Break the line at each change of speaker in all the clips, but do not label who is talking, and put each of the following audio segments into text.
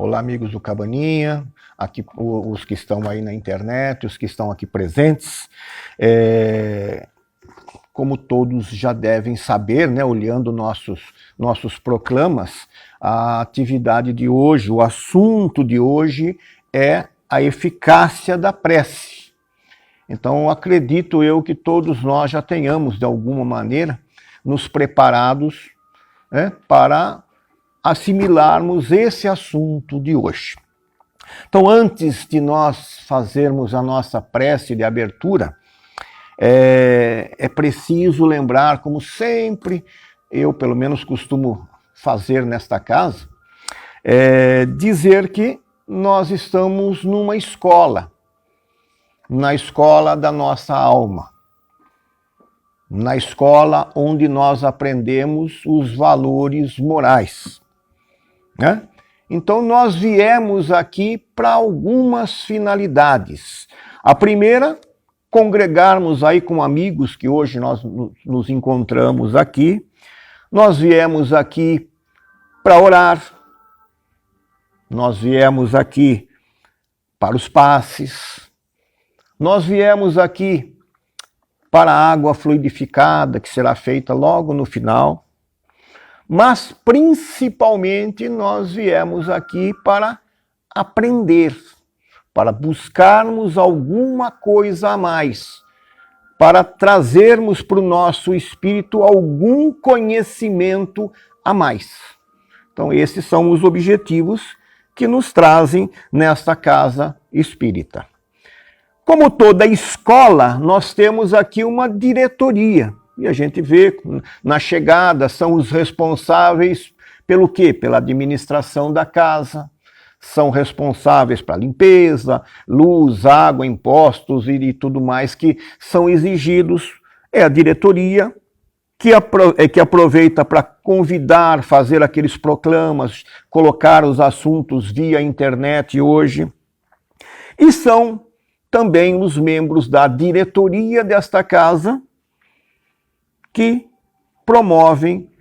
Olá, amigos do Cabaninha, aqui, os que estão aí na internet, os que estão aqui presentes. Como todos já devem saber, né, olhando nossos proclamas, a atividade de hoje, o assunto de hoje é a eficácia da prece. Então, acredito eu que todos nós já tenhamos, de alguma maneira, nos preparados, né, para assimilarmos esse assunto de hoje. Então, antes de nós fazermos a nossa prece de abertura, é preciso lembrar, como sempre eu pelo menos costumo fazer nesta casa, dizer que nós estamos numa escola, na escola da nossa alma, na escola onde nós aprendemos os valores morais, né? Então nós viemos aqui para algumas finalidades. A primeira, congregarmos aí com amigos que hoje nós nos encontramos aqui. Nós viemos aqui para orar, nós viemos aqui para os passes, nós viemos aqui para a água fluidificada que será feita logo no final. Mas, principalmente, nós viemos aqui para aprender, para buscarmos alguma coisa a mais, para trazermos para o nosso espírito algum conhecimento a mais. Então, esses são os objetivos que nos trazem nesta casa espírita. Como toda escola, nós temos aqui uma diretoria. E a gente vê, na chegada, são os responsáveis pelo quê? Pela administração da casa, são responsáveis para limpeza, luz, água, impostos e tudo mais que são exigidos. É a diretoria que aproveita para convidar, fazer aqueles proclamas, colocar os assuntos via internet hoje. E são também os membros da diretoria desta casa, que promovem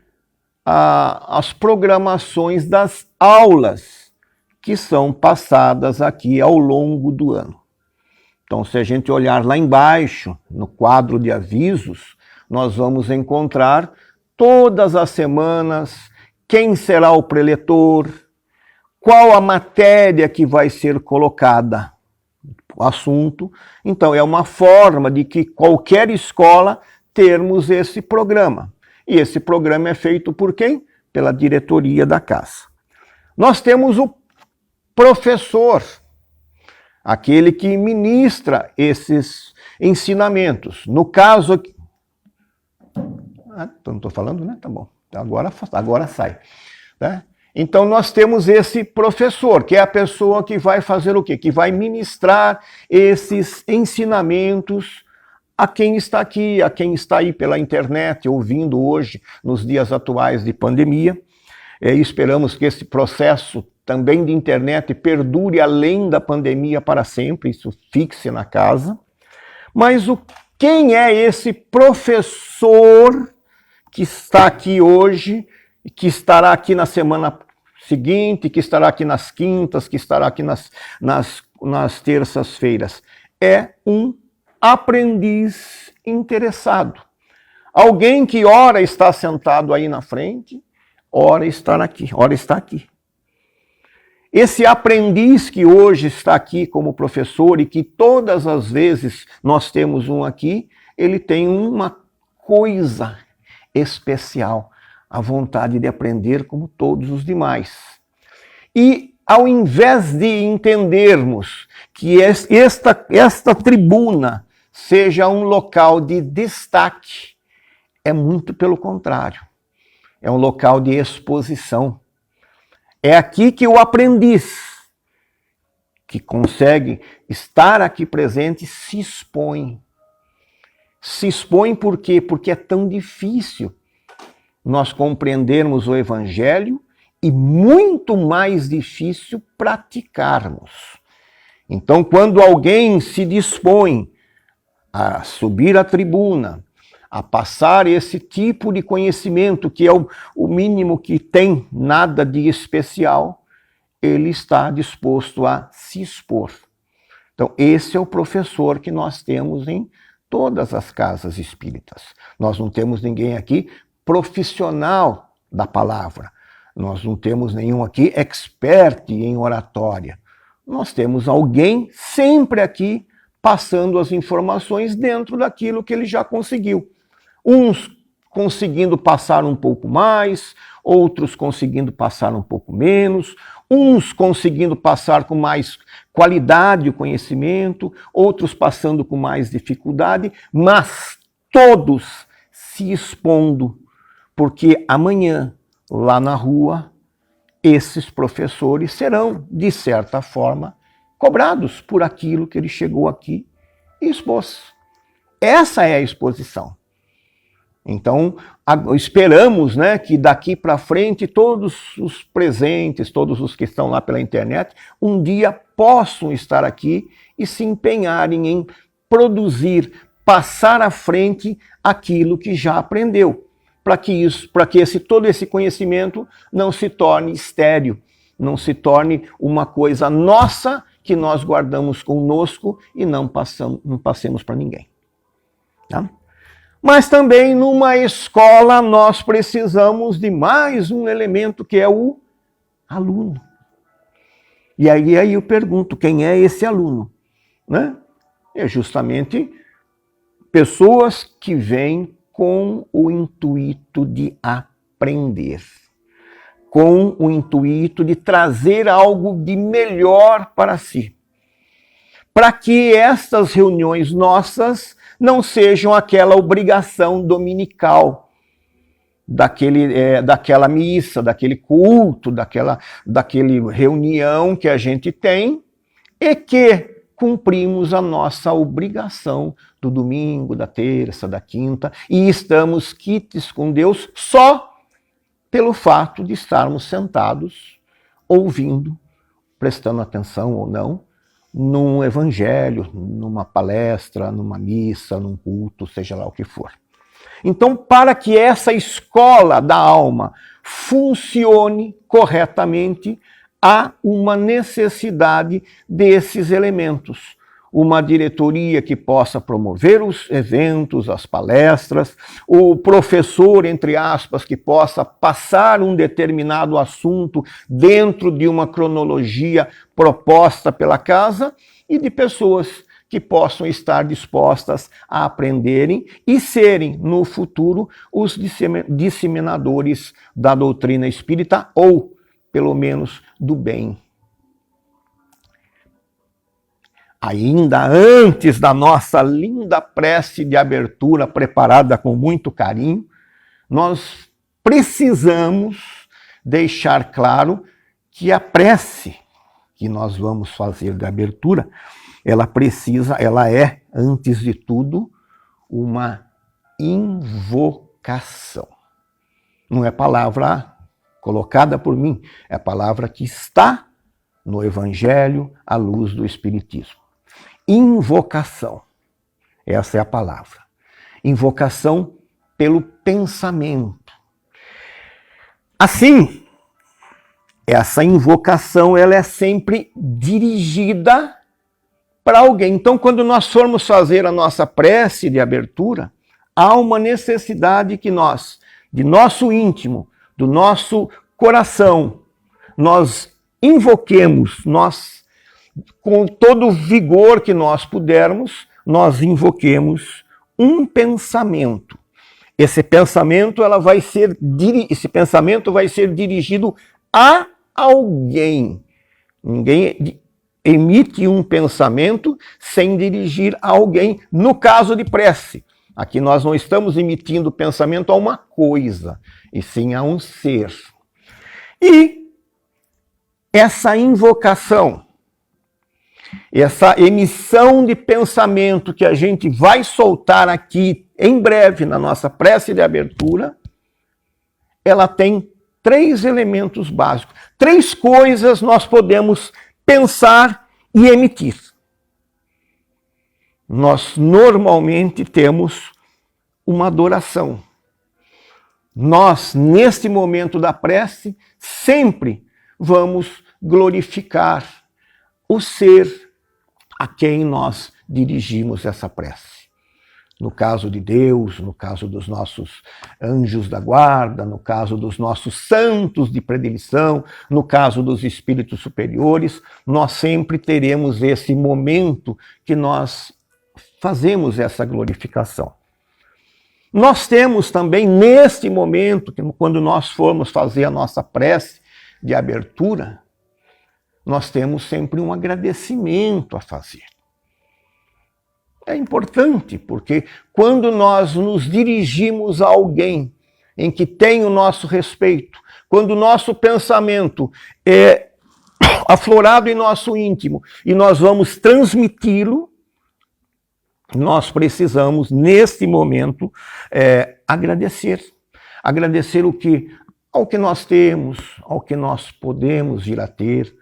as programações das aulas que são passadas aqui ao longo do ano. Então, se a gente olhar lá embaixo, no quadro de avisos, nós vamos encontrar todas as semanas quem será o preletor, qual a matéria que vai ser colocada, o assunto. Então, é uma forma de que qualquer escola termos esse programa. E esse programa é feito por quem? Pela diretoria da casa. Nós temos o professor, aquele que ministra esses ensinamentos. No caso aqui... não estou falando, né? Tá bom. Agora sai. Né? Então nós temos esse professor, que é a pessoa que vai fazer o quê? Que vai ministrar esses ensinamentos a quem está aqui, a quem está aí pela internet, ouvindo hoje, nos dias atuais de pandemia. Esperamos que esse processo também de internet perdure além da pandemia para sempre, isso fixe na casa. Mas quem é esse professor que está aqui hoje, que estará aqui na semana seguinte, que estará aqui nas quintas, que estará aqui nas terças-feiras? É um aprendiz interessado. Alguém que ora está sentado aí na frente, ora está aqui. Esse aprendiz que hoje está aqui como professor e que todas as vezes nós temos um aqui, ele tem uma coisa especial, a vontade de aprender como todos os demais. E ao invés de entendermos que esta tribuna seja um local de destaque, é muito pelo contrário. É um local de exposição. É aqui que o aprendiz, que consegue estar aqui presente, se expõe. Se expõe por quê? Porque é tão difícil nós compreendermos o Evangelho e muito mais difícil praticarmos. Então, quando alguém se dispõe a subir à tribuna, a passar esse tipo de conhecimento, que é o mínimo que tem, nada de especial, ele está disposto a se expor. Então, esse é o professor que nós temos em todas as casas espíritas. Nós não temos ninguém aqui profissional da palavra. Nós não temos nenhum aqui expert em oratória. Nós temos alguém sempre aqui passando as informações dentro daquilo que ele já conseguiu. Uns conseguindo passar um pouco mais, outros conseguindo passar um pouco menos, uns conseguindo passar com mais qualidade o conhecimento, outros passando com mais dificuldade, mas todos se expondo, porque amanhã, lá na rua, esses professores serão, de certa forma, cobrados por aquilo que ele chegou aqui e expôs. Essa é a exposição. Então, esperamos, né, que daqui para frente todos os presentes, todos os que estão lá pela internet, um dia possam estar aqui e se empenharem em produzir, passar à frente aquilo que já aprendeu, para que todo esse conhecimento não se torne estéril, não se torne uma coisa nossa que nós guardamos conosco e não passemos para ninguém. Tá? Mas também numa escola nós precisamos de mais um elemento que é o aluno. E aí eu pergunto, quem é esse aluno? Né? É justamente pessoas que vêm com o intuito de aprender, com o intuito de trazer algo de melhor para si. Para que estas reuniões nossas não sejam aquela obrigação dominical daquela missa, daquele culto, daquele reunião que a gente tem e que cumprimos a nossa obrigação do domingo, da terça, da quinta e estamos quites com Deus só pelo fato de estarmos sentados, ouvindo, prestando atenção ou não, num evangelho, numa palestra, numa missa, num culto, seja lá o que for. Então, para que essa escola da alma funcione corretamente, há uma necessidade desses elementos. Uma diretoria que possa promover os eventos, as palestras, o professor, entre aspas, que possa passar um determinado assunto dentro de uma cronologia proposta pela casa e de pessoas que possam estar dispostas a aprenderem e serem, no futuro, os disseminadores da doutrina espírita ou, pelo menos, do bem. Ainda antes da nossa linda prece de abertura, preparada com muito carinho, nós precisamos deixar claro que a prece que nós vamos fazer de abertura, ela é, antes de tudo, uma invocação. Não é palavra colocada por mim, é a palavra que está no Evangelho à luz do Espiritismo. Invocação. Essa é a palavra. Invocação pelo pensamento. Assim, essa invocação ela é sempre dirigida para alguém. Então, quando nós formos fazer a nossa prece de abertura, há uma necessidade que nós, de nosso íntimo, do nosso coração, nós invoquemos, nós com todo o vigor que nós pudermos, nós invoquemos um pensamento. Esse pensamento vai ser dirigido a alguém. Ninguém emite um pensamento sem dirigir a alguém, no caso de prece. Aqui nós não estamos emitindo pensamento a uma coisa, e sim a um ser. E essa invocação, essa emissão de pensamento que a gente vai soltar aqui em breve na nossa prece de abertura, ela tem 3 elementos básicos. 3 coisas nós podemos pensar e emitir. Nós normalmente temos uma adoração. Nós, neste momento da prece, sempre vamos glorificar o ser a quem nós dirigimos essa prece. No caso de Deus, no caso dos nossos anjos da guarda, no caso dos nossos santos de predileção, no caso dos espíritos superiores, nós sempre teremos esse momento que nós fazemos essa glorificação. Nós temos também neste momento, quando nós formos fazer a nossa prece de abertura, nós temos sempre um agradecimento a fazer. É importante, porque quando nós nos dirigimos a alguém em que tem o nosso respeito, quando o nosso pensamento é aflorado em nosso íntimo e nós vamos transmiti-lo, nós precisamos, neste momento, agradecer. Agradecer ao que nós temos, ao que nós podemos vir a ter,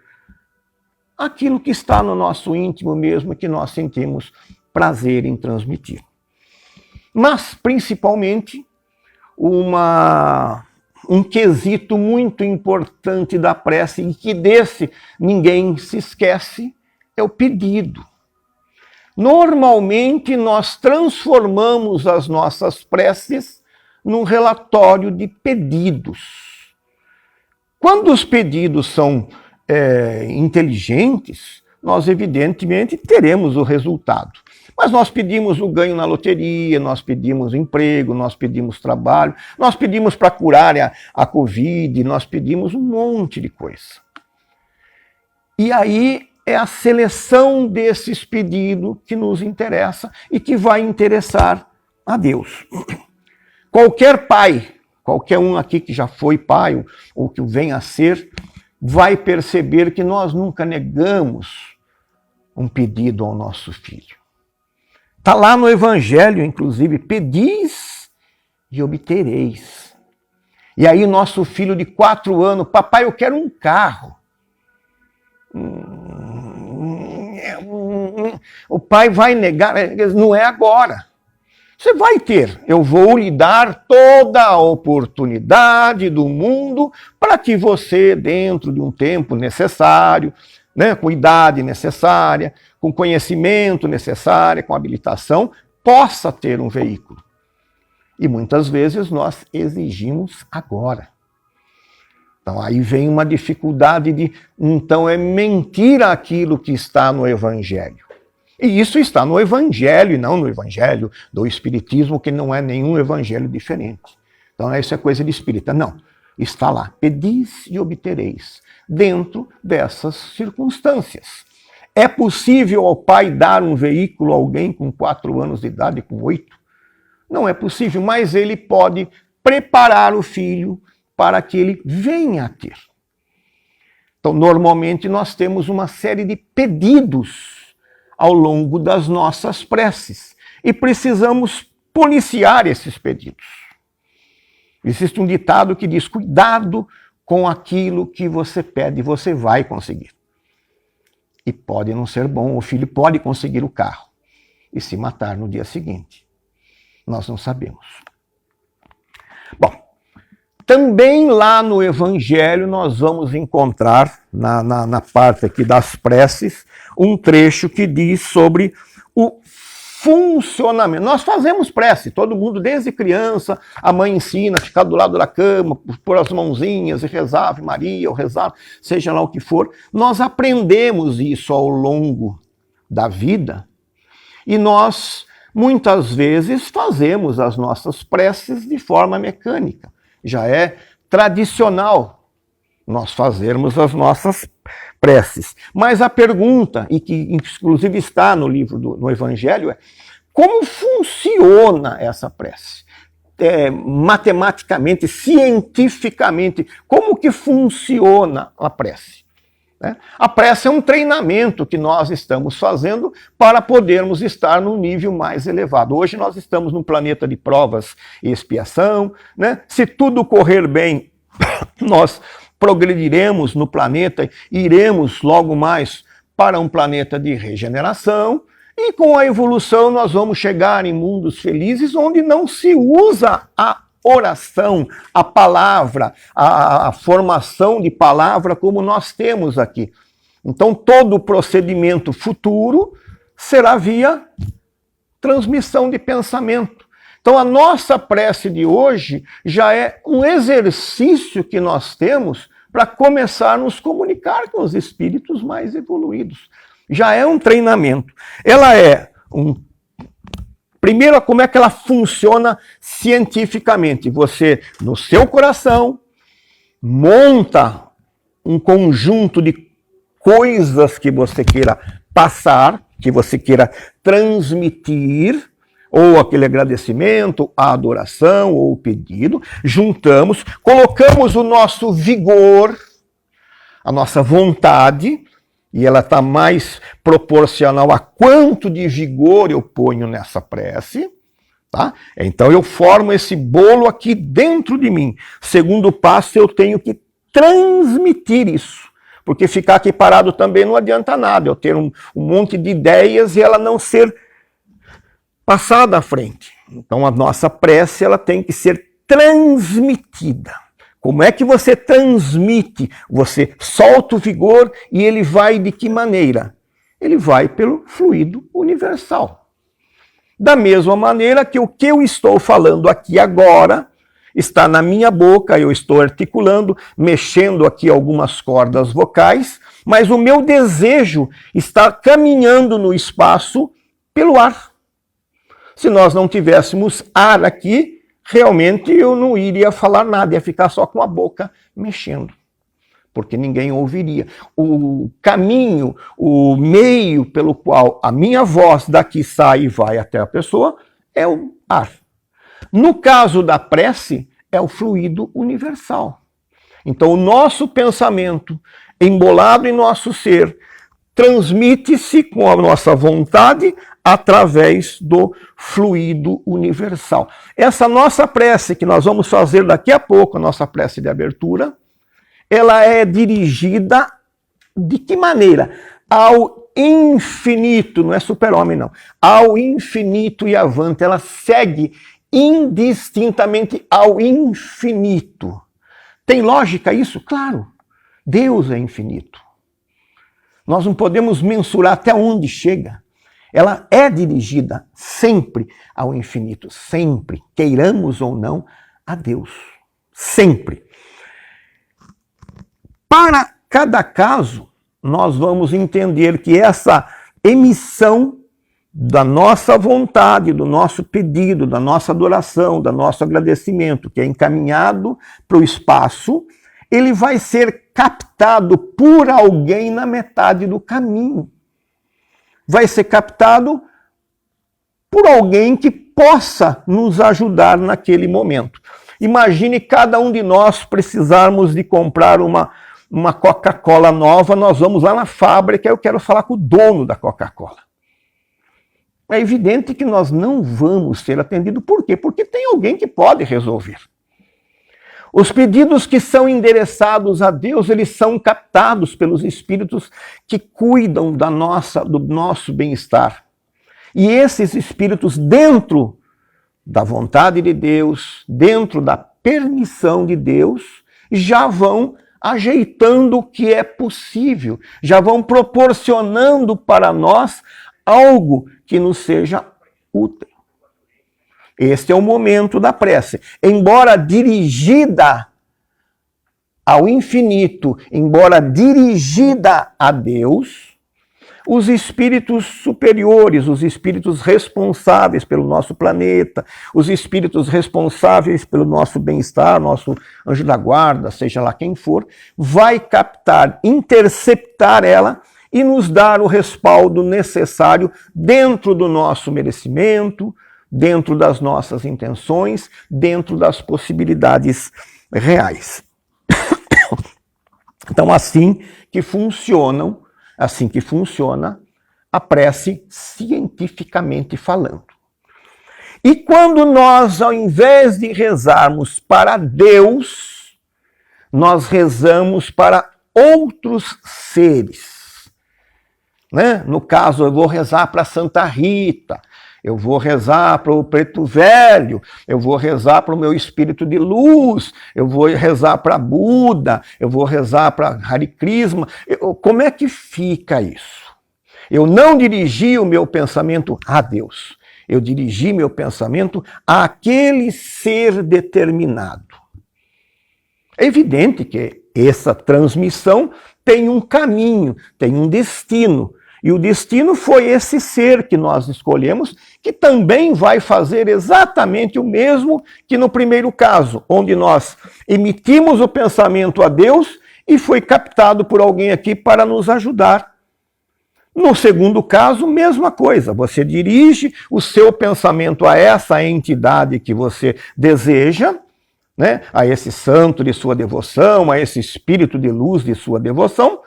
aquilo que está no nosso íntimo mesmo, que nós sentimos prazer em transmitir. Mas, principalmente, um quesito muito importante da prece, e que desse ninguém se esquece, é o pedido. Normalmente, nós transformamos as nossas preces num relatório de pedidos. Quando os pedidos são inteligentes, nós evidentemente teremos o resultado. Mas nós pedimos o ganho na loteria, nós pedimos emprego, nós pedimos trabalho, nós pedimos para curar a Covid, nós pedimos um monte de coisa. E aí é a seleção desses pedidos que nos interessa e que vai interessar a Deus. Qualquer pai, qualquer um aqui que já foi pai ou que venha a ser, vai perceber que nós nunca negamos um pedido ao nosso filho. Está lá no Evangelho, inclusive, pedis e obtereis. E aí nosso filho de 4 anos, papai, eu quero um carro. O pai vai negar, não é agora. Você vai ter, eu vou lhe dar toda a oportunidade do mundo para que você, dentro de um tempo necessário, com idade necessária, com conhecimento necessário, com habilitação, possa ter um veículo. E muitas vezes nós exigimos agora. Então aí vem uma dificuldade então é mentir aquilo que está no Evangelho. E isso está no Evangelho e não no Evangelho do Espiritismo, que não é nenhum Evangelho diferente. Então isso é coisa de espírita. Não, está lá, pedis e obtereis, dentro dessas circunstâncias. É possível ao pai dar um veículo a alguém com 4 anos de idade, com 8? Não é possível, mas ele pode preparar o filho para que ele venha a ter. Então, normalmente, nós temos uma série de pedidos ao longo das nossas preces e precisamos policiar esses pedidos. Existe um ditado que diz, cuidado com aquilo que você pede, você vai conseguir. E pode não ser bom, o filho pode conseguir o carro e se matar no dia seguinte. Nós não sabemos. Bom, também lá no Evangelho nós vamos encontrar, na parte aqui das preces, um trecho que diz sobre o funcionamento. Nós fazemos prece, todo mundo desde criança, a mãe ensina a ficar do lado da cama, pôr as mãozinhas e rezar Ave Maria, ou rezar, seja lá o que for. Nós aprendemos isso ao longo da vida e nós, muitas vezes, fazemos as nossas preces de forma mecânica. Já é tradicional nós fazermos as nossas preces. Mas a pergunta, e que inclusive está no livro no Evangelho, é como funciona essa prece? Matematicamente, cientificamente, como que funciona a prece? A prece é um treinamento que nós estamos fazendo para podermos estar num nível mais elevado. Hoje nós estamos num planeta de provas e expiação, Se tudo correr bem, nós progrediremos no planeta e iremos logo mais para um planeta de regeneração, e com a evolução nós vamos chegar em mundos felizes onde não se usa a oração, a palavra, a formação de palavra como nós temos aqui. Então, todo o procedimento futuro será via transmissão de pensamento. Então, a nossa prece de hoje já é um exercício que nós temos para começar a nos comunicar com os espíritos mais evoluídos. Já é um treinamento. Ela é Primeiro, como é que ela funciona cientificamente? Você, no seu coração, monta um conjunto de coisas que você queira passar, que você queira transmitir, ou aquele agradecimento, a adoração, ou o pedido, juntamos, colocamos o nosso vigor, a nossa vontade, e ela está mais proporcional a quanto de vigor eu ponho nessa prece, tá? Então eu formo esse bolo aqui dentro de mim. Segundo passo, eu tenho que transmitir isso, porque ficar aqui parado também não adianta nada, eu ter um monte de ideias e ela não ser passada à frente. Então a nossa prece ela tem que ser transmitida. Como é que você transmite? Você solta o vigor e ele vai de que maneira? Ele vai pelo fluido universal. Da mesma maneira que o que eu estou falando aqui agora está na minha boca, eu estou articulando, mexendo aqui algumas cordas vocais, mas o meu desejo está caminhando no espaço pelo ar. Se nós não tivéssemos ar aqui, realmente eu não iria falar nada, ia ficar só com a boca mexendo, porque ninguém ouviria. O caminho, o meio pelo qual a minha voz daqui sai e vai até a pessoa é o ar. No caso da prece, é o fluido universal. Então o nosso pensamento, embolado em nosso ser, transmite-se com a nossa vontade através do fluido universal. Essa nossa prece que nós vamos fazer daqui a pouco, a nossa prece de abertura, ela é dirigida de que maneira? Ao infinito, não é super-homem não, ao infinito e avante, ela segue indistintamente ao infinito. Tem lógica isso? Claro, Deus é infinito. Nós não podemos mensurar até onde chega. Ela é dirigida sempre ao infinito, sempre, queiramos ou não, a Deus. Sempre. Para cada caso, nós vamos entender que essa emissão da nossa vontade, do nosso pedido, da nossa adoração, do nosso agradecimento, que é encaminhado para o espaço, ele vai ser captado por alguém na metade do caminho. Vai ser captado por alguém que possa nos ajudar naquele momento. Imagine cada um de nós precisarmos de comprar uma Coca-Cola nova, nós vamos lá na fábrica e eu quero falar com o dono da Coca-Cola. É evidente que nós não vamos ser atendidos. Por quê? Porque tem alguém que pode resolver. Os pedidos que são endereçados a Deus, eles são captados pelos espíritos que cuidam do nosso bem-estar. E esses espíritos, dentro da vontade de Deus, dentro da permissão de Deus, já vão ajeitando o que é possível, já vão proporcionando para nós algo que nos seja útil. Este é o momento da prece. Embora dirigida ao infinito, embora dirigida a Deus, os espíritos superiores, os espíritos responsáveis pelo nosso planeta, os espíritos responsáveis pelo nosso bem-estar, nosso anjo da guarda, seja lá quem for, vai captar, interceptar ela e nos dar o respaldo necessário dentro do nosso merecimento, dentro das nossas intenções, dentro das possibilidades reais. Então, assim que funciona a prece cientificamente falando. E quando nós, ao invés de rezarmos para Deus, nós rezamos para outros seres. Né? No caso, eu vou rezar para Santa Rita, eu vou rezar para o preto velho, eu vou rezar para o meu espírito de luz, eu vou rezar para Buda, eu vou rezar para Hare Krishna. Como é que fica isso? Eu não dirigi o meu pensamento a Deus, eu dirigi meu pensamento àquele ser determinado. É evidente que essa transmissão tem um caminho, tem um destino. E o destino foi esse ser que nós escolhemos, que também vai fazer exatamente o mesmo que no primeiro caso, onde nós emitimos o pensamento a Deus e foi captado por alguém aqui para nos ajudar. No segundo caso, mesma coisa. Você dirige o seu pensamento a essa entidade que você deseja, né? A esse santo de sua devoção, a esse espírito de luz de sua devoção,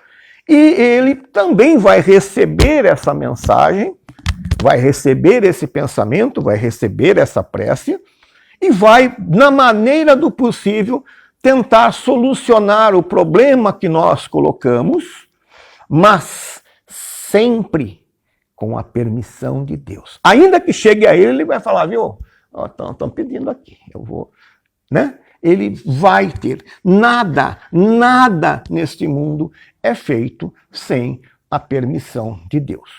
e ele também vai receber essa mensagem, vai receber esse pensamento, vai receber essa prece e vai, na maneira do possível, tentar solucionar o problema que nós colocamos, mas sempre com a permissão de Deus. Ainda que chegue a ele vai falar, viu, estão pedindo aqui, eu vou, né? Ele vai ter. Nada neste mundo é feito sem a permissão de Deus.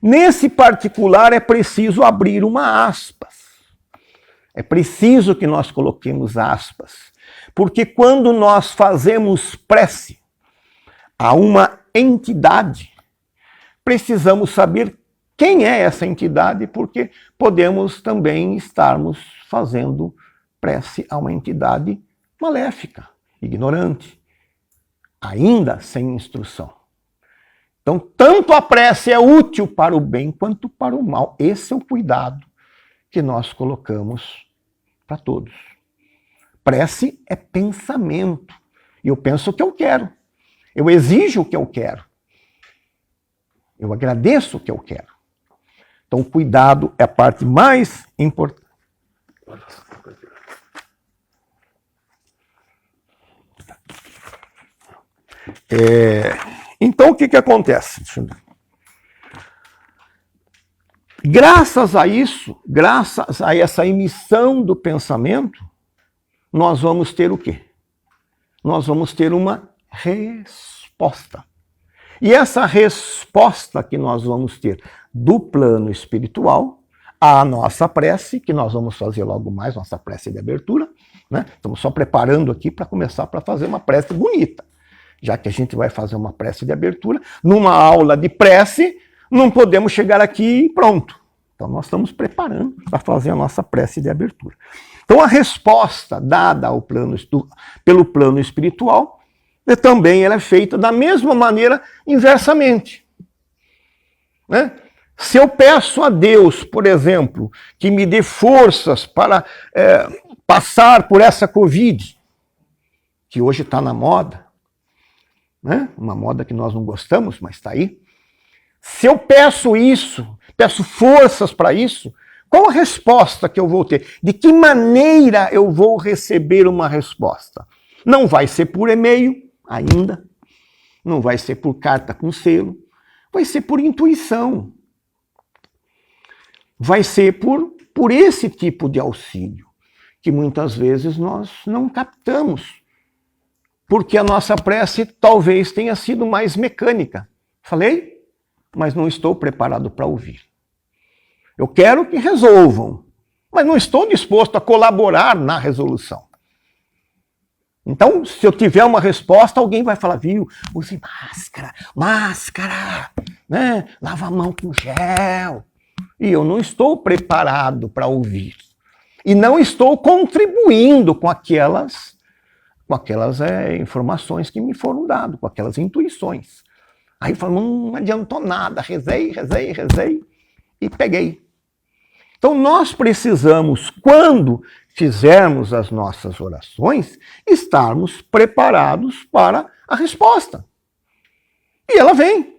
Nesse particular é preciso abrir uma aspas. É preciso que nós coloquemos aspas. Porque quando nós fazemos prece a uma entidade, precisamos saber quem é essa entidade, porque podemos também estarmos fazendo prece a uma entidade maléfica, ignorante, ainda sem instrução. Então, tanto a prece é útil para o bem quanto para o mal. Esse é o cuidado que nós colocamos para todos. Prece é pensamento. E eu penso o que eu quero. Eu exijo o que eu quero. Eu agradeço o que eu quero. Então, o cuidado é a parte mais importante. Então, o que acontece? Graças a isso, graças a essa emissão do pensamento, nós vamos ter o quê? Nós vamos ter uma resposta. E essa resposta que nós vamos ter do plano espiritual à nossa prece, que nós vamos fazer logo mais, nossa prece de abertura, né? Estamos só preparando aqui para começar para fazer uma prece bonita. Já que a gente vai fazer uma prece de abertura, numa aula de prece, não podemos chegar aqui e pronto. Então nós estamos preparando para fazer a nossa prece de abertura. Então a resposta dada ao pelo plano espiritual também ela é feita da mesma maneira inversamente. Né? Se eu peço a Deus, por exemplo, que me dê forças para passar por essa Covid, que hoje está na moda, né? Uma moda que nós não gostamos, mas está aí. Se eu peço isso, peço forças para isso, qual a resposta que eu vou ter? De que maneira eu vou receber uma resposta? Não vai ser por e-mail ainda, não vai ser por carta com selo, vai ser por intuição. Vai ser por esse tipo de auxílio, que muitas vezes nós não captamos, porque a nossa prece talvez tenha sido mais mecânica. Falei, mas não estou preparado para ouvir. Eu quero que resolvam, mas não estou disposto a colaborar na resolução. Então, se eu tiver uma resposta, alguém vai falar, viu, use máscara, né? Lava a mão com gel. E eu não estou preparado para ouvir. E não estou contribuindo com aquelas informações que me foram dadas, com aquelas intuições. Aí eu falo, não adiantou nada, rezei e peguei. Então nós precisamos, quando fizermos as nossas orações, estarmos preparados para a resposta. E ela vem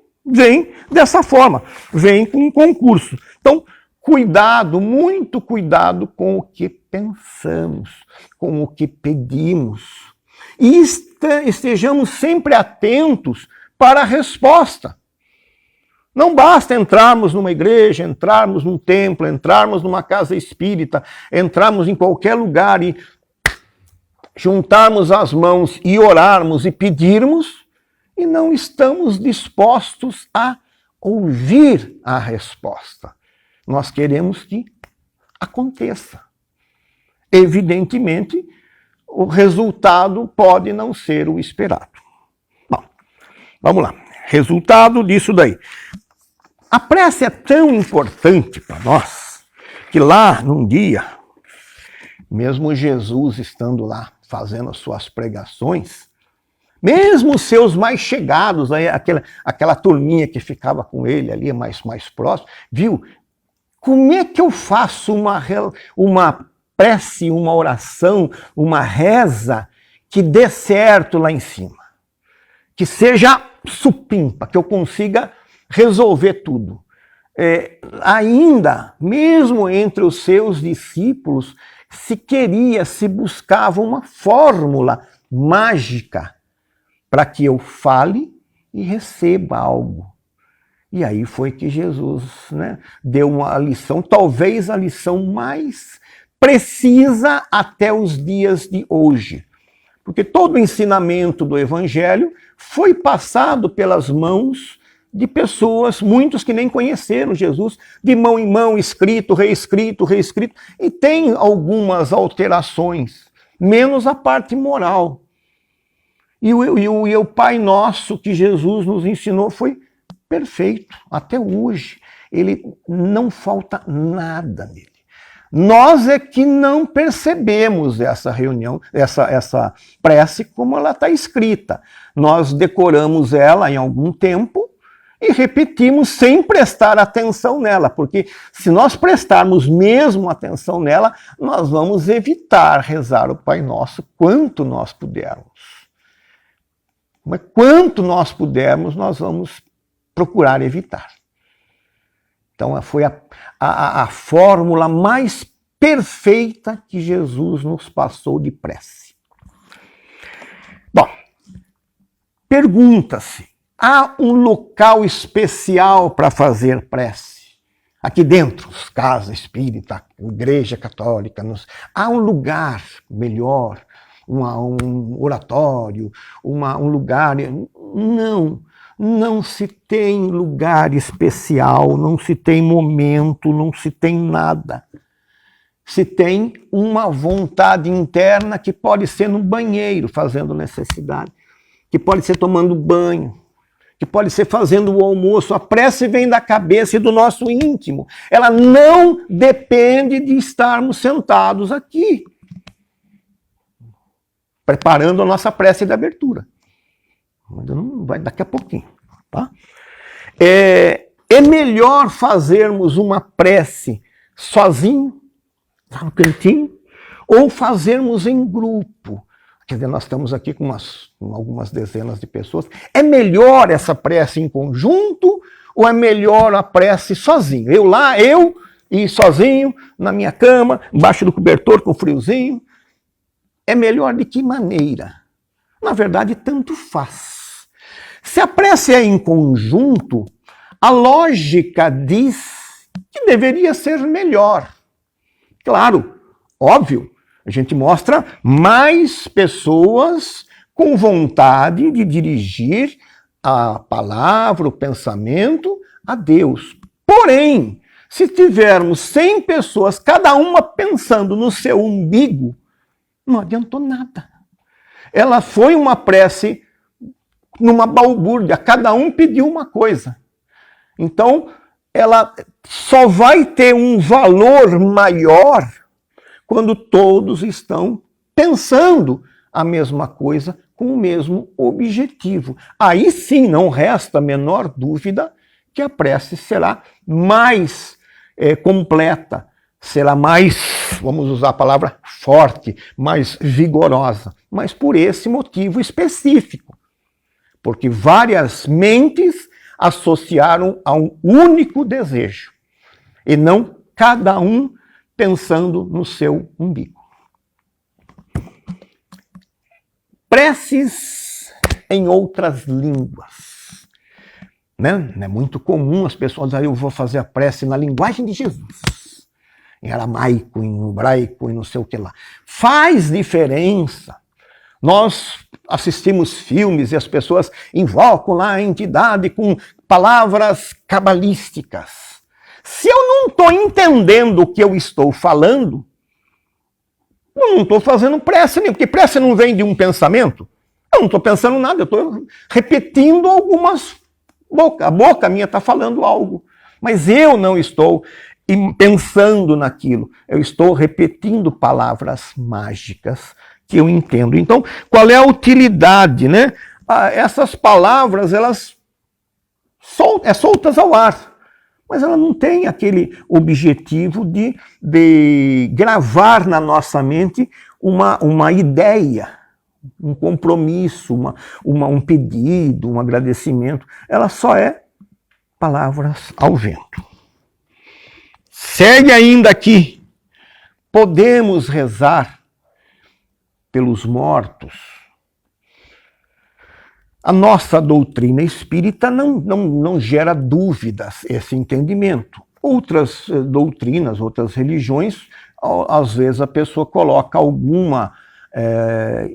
dessa forma, vem com um concurso. Então, cuidado, muito cuidado com o que pensamos, com o que pedimos. E estejamos sempre atentos para a resposta. Não basta entrarmos numa igreja, entrarmos num templo, entrarmos numa casa espírita, entrarmos em qualquer lugar e juntarmos as mãos e orarmos e pedirmos, e não estamos dispostos a ouvir a resposta. Nós queremos que aconteça. Evidentemente, o resultado pode não ser o esperado. Bom, vamos lá. Resultado disso daí. A prece é tão importante para nós que lá num dia, mesmo Jesus estando lá fazendo as suas pregações, mesmo os seus mais chegados, aí, aquela turminha que ficava com ele ali mais próximo, viu? Como é que eu faço uma prece, uma oração, uma reza que dê certo lá em cima? Que seja supimpa, que eu consiga resolver tudo. Ainda, mesmo entre os seus discípulos, se buscava uma fórmula mágica para que eu fale e receba algo. E aí foi que Jesus, né, deu uma lição, talvez a lição mais precisa até os dias de hoje. Porque todo o ensinamento do Evangelho foi passado pelas mãos de pessoas, muitos que nem conheceram Jesus, de mão em mão, escrito, reescrito, e tem algumas alterações, menos a parte moral. E o Pai Nosso que Jesus nos ensinou foi perfeito, até hoje. Ele não falta nada nele. Nós é que não percebemos essa reunião, essa prece como ela está escrita. Nós decoramos ela em algum tempo e repetimos sem prestar atenção nela, porque se nós prestarmos mesmo atenção nela, nós vamos evitar rezar o Pai Nosso quanto nós pudermos. Mas quanto nós pudermos, nós vamos procurar evitar. Então foi a fórmula mais perfeita que Jesus nos passou de prece. Bom, pergunta-se, há um local especial para fazer prece? Aqui dentro, casa espírita, igreja católica, há um lugar melhor, um oratório, um lugar... Não se tem lugar especial, não se tem momento, não se tem nada. Se tem uma vontade interna que pode ser no banheiro, fazendo necessidade, que pode ser tomando banho, que pode ser fazendo o almoço. A prece vem da cabeça e do nosso íntimo. Ela não depende de estarmos sentados aqui, preparando a nossa prece de abertura. Vai daqui a pouquinho. Tá? É melhor fazermos uma prece sozinho, lá no cantinho, ou fazermos em grupo. Quer dizer, nós estamos aqui com algumas dezenas de pessoas. É melhor essa prece em conjunto ou é melhor a prece sozinho? Eu e sozinho, na minha cama, embaixo do cobertor com friozinho. É melhor de que maneira? Na verdade, tanto faz. Se a prece é em conjunto, a lógica diz que deveria ser melhor. Claro, óbvio, a gente mostra mais pessoas com vontade de dirigir a palavra, o pensamento a Deus. Porém, se tivermos 100 pessoas, cada uma pensando no seu umbigo, não adiantou nada. Ela foi uma prece numa balbúrdia, cada um pediu uma coisa. Então, ela só vai ter um valor maior quando todos estão pensando a mesma coisa com o mesmo objetivo. Aí sim, não resta a menor dúvida que a prece será mais completa, será mais, vamos usar a palavra forte, mais vigorosa, mas por esse motivo específico. Porque várias mentes associaram a um único desejo, e não cada um pensando no seu umbigo. Preces em outras línguas. né? É muito comum as pessoas dizerem, eu vou fazer a prece na linguagem de Jesus, em aramaico, em hebraico, e não sei o que lá. Faz diferença. Nós assistimos filmes e as pessoas invocam lá a entidade com palavras cabalísticas. Se eu não estou entendendo o que eu estou falando, eu não estou fazendo prece, porque prece não vem de um pensamento. Eu não estou pensando nada, eu estou repetindo algumas bocas. A boca minha está falando algo, mas eu não estou pensando naquilo. Eu estou repetindo palavras mágicas que eu entendo. Então, qual é a utilidade, né? Essas palavras, elas soltas ao ar, mas ela não tem aquele objetivo de gravar na nossa mente uma ideia, um compromisso, um pedido, um agradecimento. Ela só é palavras ao vento. Segue ainda aqui. Podemos rezar pelos mortos. A nossa doutrina espírita não gera dúvidas esse entendimento. Outras doutrinas, outras religiões, às vezes a pessoa coloca alguma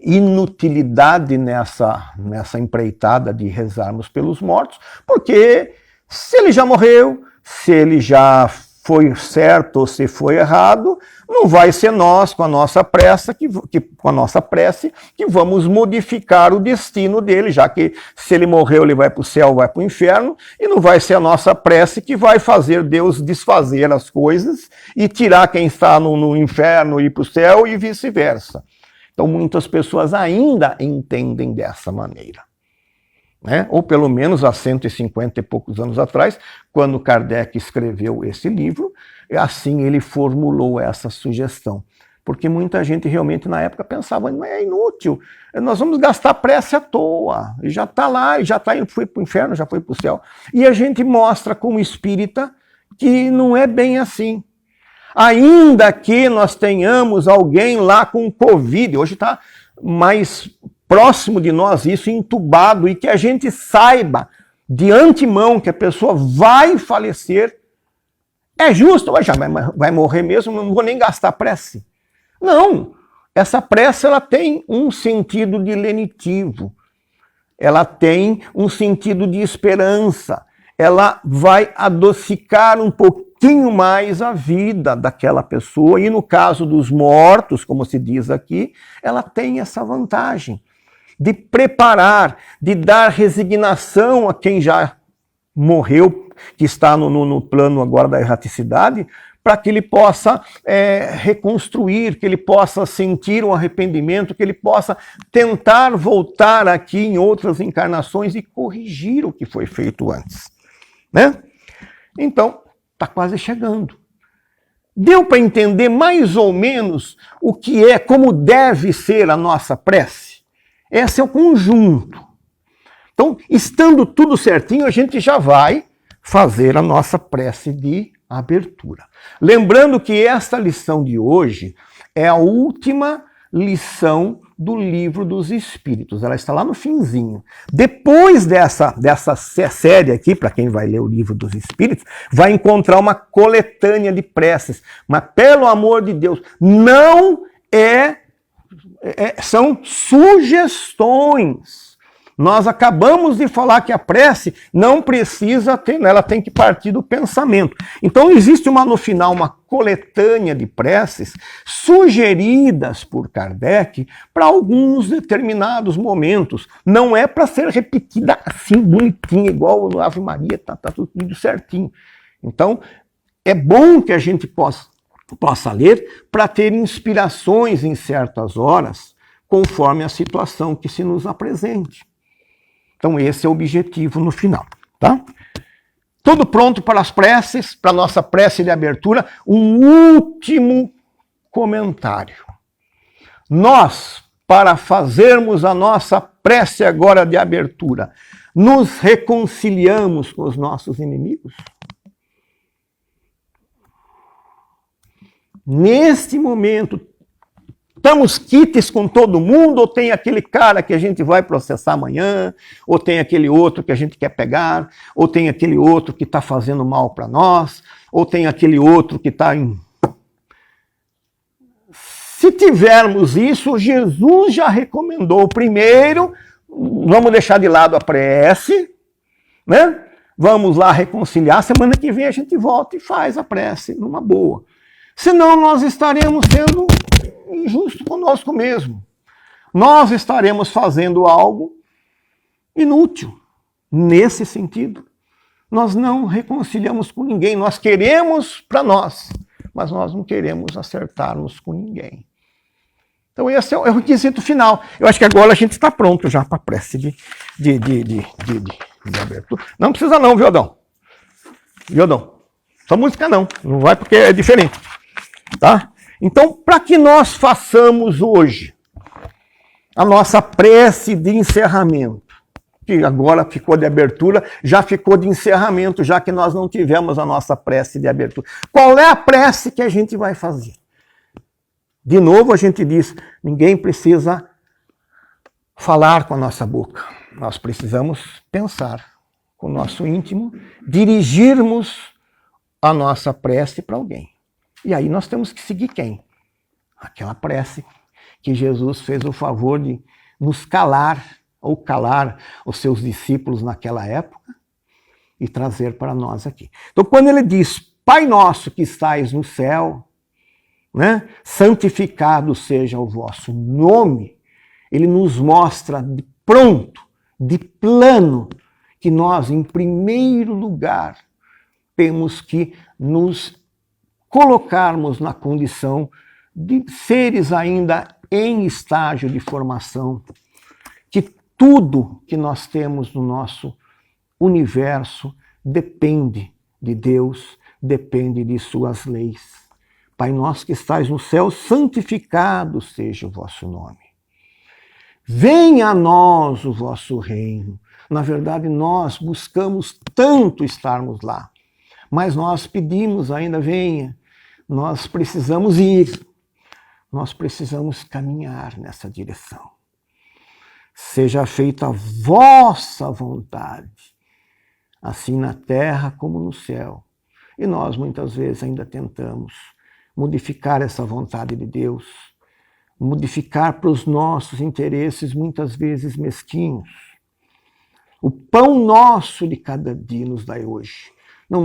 inutilidade nessa empreitada de rezarmos pelos mortos, porque se ele já morreu, se ele já foi certo ou se foi errado, não vai ser nós, com a nossa prece, que vamos modificar o destino dele, já que se ele morreu, ele vai para o céu, vai para o inferno, e não vai ser a nossa prece que vai fazer Deus desfazer as coisas e tirar quem está no inferno e ir para o céu e vice-versa. Então, muitas pessoas ainda entendem dessa maneira. Né? Ou pelo menos há 150 e poucos anos atrás, quando Kardec escreveu esse livro, assim ele formulou essa sugestão. Porque muita gente realmente na época pensava, não é inútil, nós vamos gastar prece à toa, e já está lá, e já está indo, foi para o inferno, já foi para o céu. E a gente mostra como espírita que não é bem assim. Ainda que nós tenhamos alguém lá com Covid, hoje está mais próximo de nós isso, entubado, e que a gente saiba de antemão que a pessoa vai falecer, é justo, já vai morrer mesmo, não vou nem gastar prece. Não, essa prece ela tem um sentido de lenitivo, ela tem um sentido de esperança, ela vai adocicar um pouquinho mais a vida daquela pessoa, e no caso dos mortos, como se diz aqui, ela tem essa vantagem de preparar, de dar resignação a quem já morreu, que está no plano agora da erraticidade, para que ele possa reconstruir, que ele possa sentir um arrependimento, que ele possa tentar voltar aqui em outras encarnações e corrigir o que foi feito antes. Né? Então, está quase chegando. Deu para entender mais ou menos o que é, como deve ser a nossa prece? Esse é o conjunto. Então, estando tudo certinho, a gente já vai fazer a nossa prece de abertura. Lembrando que esta lição de hoje é a última lição do Livro dos Espíritos. Ela está lá no finzinho. Depois dessa série aqui, para quem vai ler o Livro dos Espíritos, vai encontrar uma coletânea de preces. Mas, pelo amor de Deus, não são sugestões. Nós acabamos de falar que a prece não precisa ter, ela tem que partir do pensamento. Então existe no final uma coletânea de preces sugeridas por Kardec para alguns determinados momentos. Não é para ser repetida assim, bonitinha, igual no Ave Maria, tá tudo certinho. Então é bom que a gente possa ler para ter inspirações em certas horas, conforme a situação que se nos apresente. Então esse é o objetivo no final, tá? Tudo pronto para as preces, para a nossa prece de abertura. Um último comentário. Nós, para fazermos a nossa prece agora de abertura, nos reconciliamos com os nossos inimigos? Neste momento, estamos quites com todo mundo, ou tem aquele cara que a gente vai processar amanhã, ou tem aquele outro que a gente quer pegar, ou tem aquele outro que está fazendo mal para nós, ou tem aquele outro que está em... Se tivermos isso, Jesus já recomendou. Primeiro, vamos deixar de lado a prece, né? Vamos lá reconciliar. Semana que vem a gente volta e faz a prece numa boa. Senão nós estaremos sendo injustos conosco mesmo. Nós estaremos fazendo algo inútil. Nesse sentido, nós não reconciliamos com ninguém. Nós queremos para nós, mas nós não queremos acertarmos com ninguém. Então esse é o requisito final. Eu acho que agora a gente está pronto já para a prece de abertura. Não precisa não, viu, Adão? Viu, Adão? Só música não. Não vai porque é diferente. Tá? Então, para que nós façamos hoje a nossa prece de encerramento, que agora ficou de abertura, já ficou de encerramento, já que nós não tivemos a nossa prece de abertura. Qual é a prece que a gente vai fazer? De novo a gente diz, ninguém precisa falar com a nossa boca. Nós precisamos pensar com o nosso íntimo, dirigirmos a nossa prece para alguém. E aí nós temos que seguir quem? Aquela prece que Jesus fez o favor de nos calar, ou calar os seus discípulos naquela época, e trazer para nós aqui. Então quando ele diz, Pai nosso que estais no céu, né? Santificado seja o vosso nome, ele nos mostra de pronto, de plano, que nós, em primeiro lugar, temos que nos colocarmos na condição de seres ainda em estágio de formação, que tudo que nós temos no nosso universo depende de Deus, depende de suas leis. Pai nosso que estais no céu, santificado seja o vosso nome. Venha a nós o vosso reino. Na verdade, nós buscamos tanto estarmos lá, mas nós pedimos ainda, venha. Nós precisamos ir, nós precisamos caminhar nessa direção. Seja feita a vossa vontade, assim na terra como no céu. E nós muitas vezes ainda tentamos modificar essa vontade de Deus, modificar para os nossos interesses muitas vezes mesquinhos. O pão nosso de cada dia nos dai hoje. Não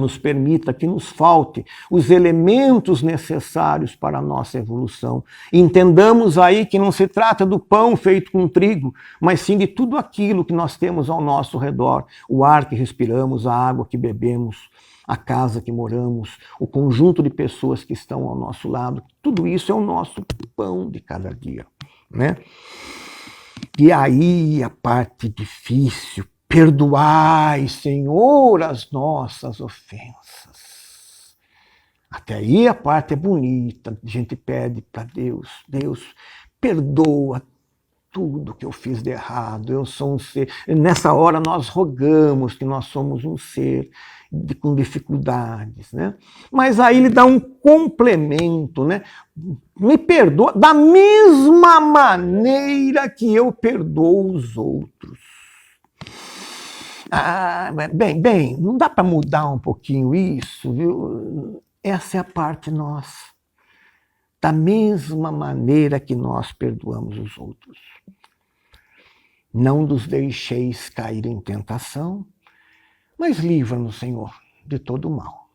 nos permita que nos falte os elementos necessários para a nossa evolução. Entendamos aí que não se trata do pão feito com trigo, mas sim de tudo aquilo que nós temos ao nosso redor. O ar que respiramos, a água que bebemos, a casa que moramos, o conjunto de pessoas que estão ao nosso lado. Tudo isso é o nosso pão de cada dia, né? E aí a parte difícil, perdoai, Senhor, as nossas ofensas. Até aí a parte é bonita, a gente pede para Deus, Deus, perdoa tudo que eu fiz de errado, eu sou um ser. Nessa hora nós rogamos que nós somos um ser com dificuldades, né? Mas aí ele dá um complemento, né? Me perdoa da mesma maneira que eu perdoo os outros. Bem, não dá para mudar um pouquinho isso, viu? Essa é a parte nossa. Da mesma maneira que nós perdoamos os outros. Não nos deixeis cair em tentação, mas livra-nos, Senhor, de todo o mal.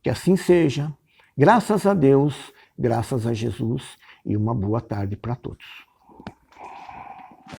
Que assim seja, graças a Deus, graças a Jesus, e uma boa tarde para todos.